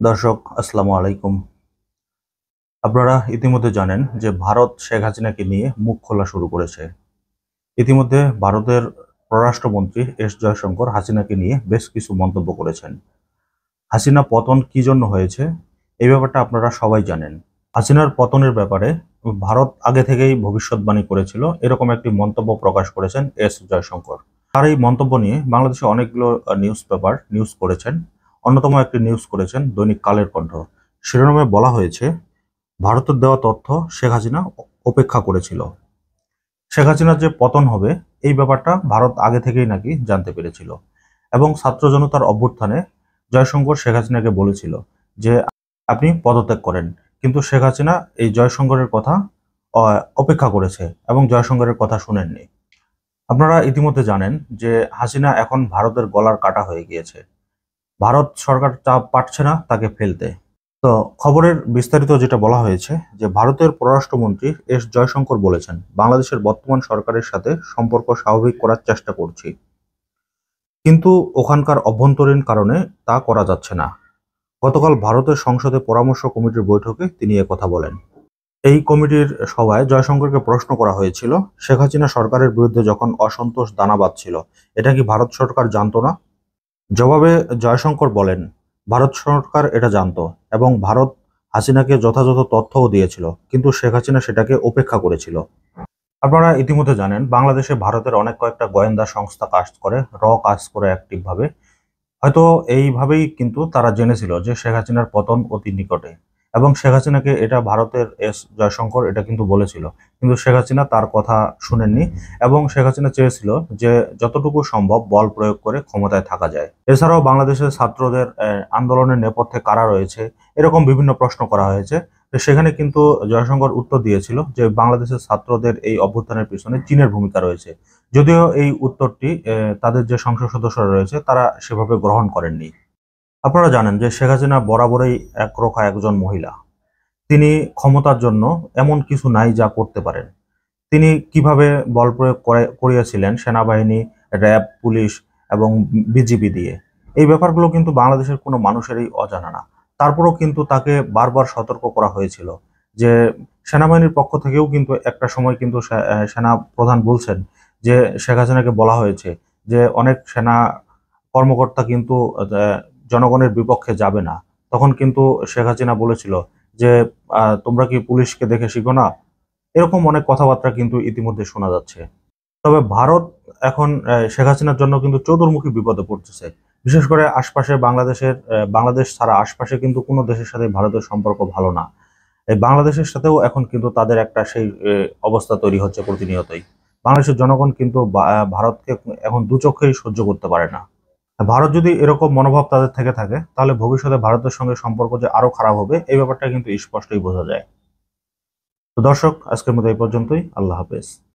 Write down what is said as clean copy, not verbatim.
দর্শক আসসালামু আলাইকুম। আপনারা ইতিমধ্যে জানেন যে ভারত শেখ হাসিনাকে নিয়ে মুখ খোলা শুরু করেছে। ইতিমধ্যে ভারতের পররাষ্ট্রমন্ত্রী এস জয়শঙ্কর হাসিনাকে নিয়ে বেশ কিছু মন্তব্য করেছেন। হাসিনা পতন কি জন্য হয়েছে এই ব্যাপারটা আপনারা সবাই জানেন। হাসিনার পতনের ব্যাপারে ভারত আগে থেকেই ভবিষ্যৎবাণী করেছিল, এরকম একটি মন্তব্য প্রকাশ করেছেন এস জয়শঙ্কর। তার এই মন্তব্য নিয়ে বাংলাদেশে অনেকগুলো নিউজ পেপার নিউজ করেছেন। অন্যতম একটি নিউজ করেছেন দৈনিক কালের কণ্ঠ। শিরোনামে বলা হয়েছে, ভারতের দেওয়া তথ্য শেখ হাসিনা উপেক্ষা করেছিল। শেখ হাসিনার যে পতন হবে এই ব্যাপারটা ভারত আগে থেকেই নাকি জানতে পেরেছিল, এবং ছাত্র জনতার অভ্যুত্থানে জয়শঙ্কর শেখ হাসিনাকে বলেছিল যে আপনি পদত্যাগ করেন, কিন্তু শেখ হাসিনা এই জয়শঙ্করের কথা অপেক্ষা করেছে এবং জয়শঙ্করের কথা শুনেননি। আপনারা ইতিমধ্যে জানেন যে হাসিনা এখন ভারতের গলার কাটা হয়ে গিয়েছে। ভারত সরকার চাপ পাচ্ছে না তাকে ফেলতে। তো খবরের বিস্তারিত যেটা বলা হয়েছে যে ভারতের পররাষ্ট্রমন্ত্রী এস জয়শঙ্কর বলেছেন, বাংলাদেশের বর্তমান সরকারের সাথে সম্পর্ক স্বাভাবিক করার চেষ্টা করছি, কিন্তু ওখানকার অভ্যন্তরীণ কারণে তা করা যাচ্ছে না। গতকাল ভারতের সংসদে পরামর্শ কমিটির বৈঠকে তিনি একথা বলেন। এই কমিটির সভায় জয়শঙ্করকে প্রশ্ন করা হয়েছিল, শেখ হাসিনা সরকারের বিরুদ্ধে যখন অসন্তোষ দানা বাঁধছিল, এটা কি ভারত সরকার জানতো না? জবাবে জয়শঙ্কর বলেন, ভারত সরকার এটা জানতো এবং ভারত হাসিনাকে যথাযথ তথ্যও দিয়েছিল, কিন্তু শেখ হাসিনা সেটাকে উপেক্ষা করেছিল। আপনারা ইতিমধ্যে জানেন বাংলাদেশে ভারতের অনেক কয়েকটা গোয়েন্দা সংস্থা কাজ করে, কাজ করে অ্যাক্টিভ ভাবে। হয়তো এইভাবেই কিন্তু তারা জেনেছিল যে শেখ হাসিনার পতন অতি নিকটে, এবং শেখ হাসিনাকে এটা ভারতের এস জয়শঙ্কর এটা কিন্তু বলেছিল, কিন্তু শেখ হাসিনা তার কথা শুনেননি, এবং শেখ হাসিনা চেয়েছিল যে যতটুকু সম্ভব বল প্রয়োগ করে ক্ষমতায় থাকা যায়। এছাড়াও বাংলাদেশের ছাত্রদের আন্দোলনের নেপথ্যে কারা রয়েছে, এরকম বিভিন্ন প্রশ্ন করা হয়েছে। তো সেখানে কিন্তু জয়শঙ্কর উত্তর দিয়েছিল যে বাংলাদেশের ছাত্রদের এই অভ্যুত্থানের পিছনে চীনের ভূমিকা রয়েছে, যদিও এই উত্তরটি তাদের যে সংসদ সদস্যরা রয়েছে তারা সেভাবে গ্রহণ করেননি। আপনারা জানেন যে শেখ হাসিনা বরাবরই একরোখা একজন মহিলা। তিনি ক্ষমতার জন্য এমন কিছু নাই যা করতে পারেন। তিনি কিভাবে বল প্রয়োগ করিয়েছিলেন সেনাবাহিনী, র্যাব, পুলিশ এবং বিজিবি দিয়ে, এই ব্যাপারগুলো কিন্তু বাংলাদেশের কোনো মানুষেরই অজানা না। তারপরেও কিন্তু তাকে বারবার সতর্ক করা হয়েছিল যে সেনাবাহিনীর পক্ষ থেকেও কিন্তু একটা সময় কিন্তু সেনা প্রধান বলছেন যে শেখ হাসিনাকে বলা হয়েছে যে অনেক সেনা কর্মকর্তা কিন্তু জনগণের বিপক্ষে যাবে না। তখন কিন্তু শেখ হাসিনা বলেছিল যে তোমরা কি পুলিশকে দেখে শিখো না? এরকম অনেক কথাবার্তা কিন্তু ইতিমধ্যে শোনা যাচ্ছে। তবে ভারত এখন শেখ হাসিনার জন্য কিন্তু চতুর্মুখী বিপদে পড়তেছে। বিশেষ করে আশপাশে বাংলাদেশ ছাড়া আশপাশে কিন্তু কোনো দেশের সাথে ভারতের সম্পর্ক ভালো না। এই বাংলাদেশের সাথেও এখন কিন্তু তাদের একটা সেই অবস্থা তৈরি হচ্ছে প্রতিনিয়তই। বাংলাদেশের জনগণ কিন্তু ভারতকে এখন দু চোখেই সহ্য করতে পারে না। ভারত যদি এরকম মনোভাব তাদের থেকে থাকে তাহলে ভবিষ্যতে ভারতের সঙ্গে সম্পর্ক যে আরো খারাপ হবে এই ব্যাপারটা কিন্তু স্পষ্টই বোঝা যায়। তো দর্শক, আজকের মতো এই পর্যন্তই। আল্লাহ হাফেজ।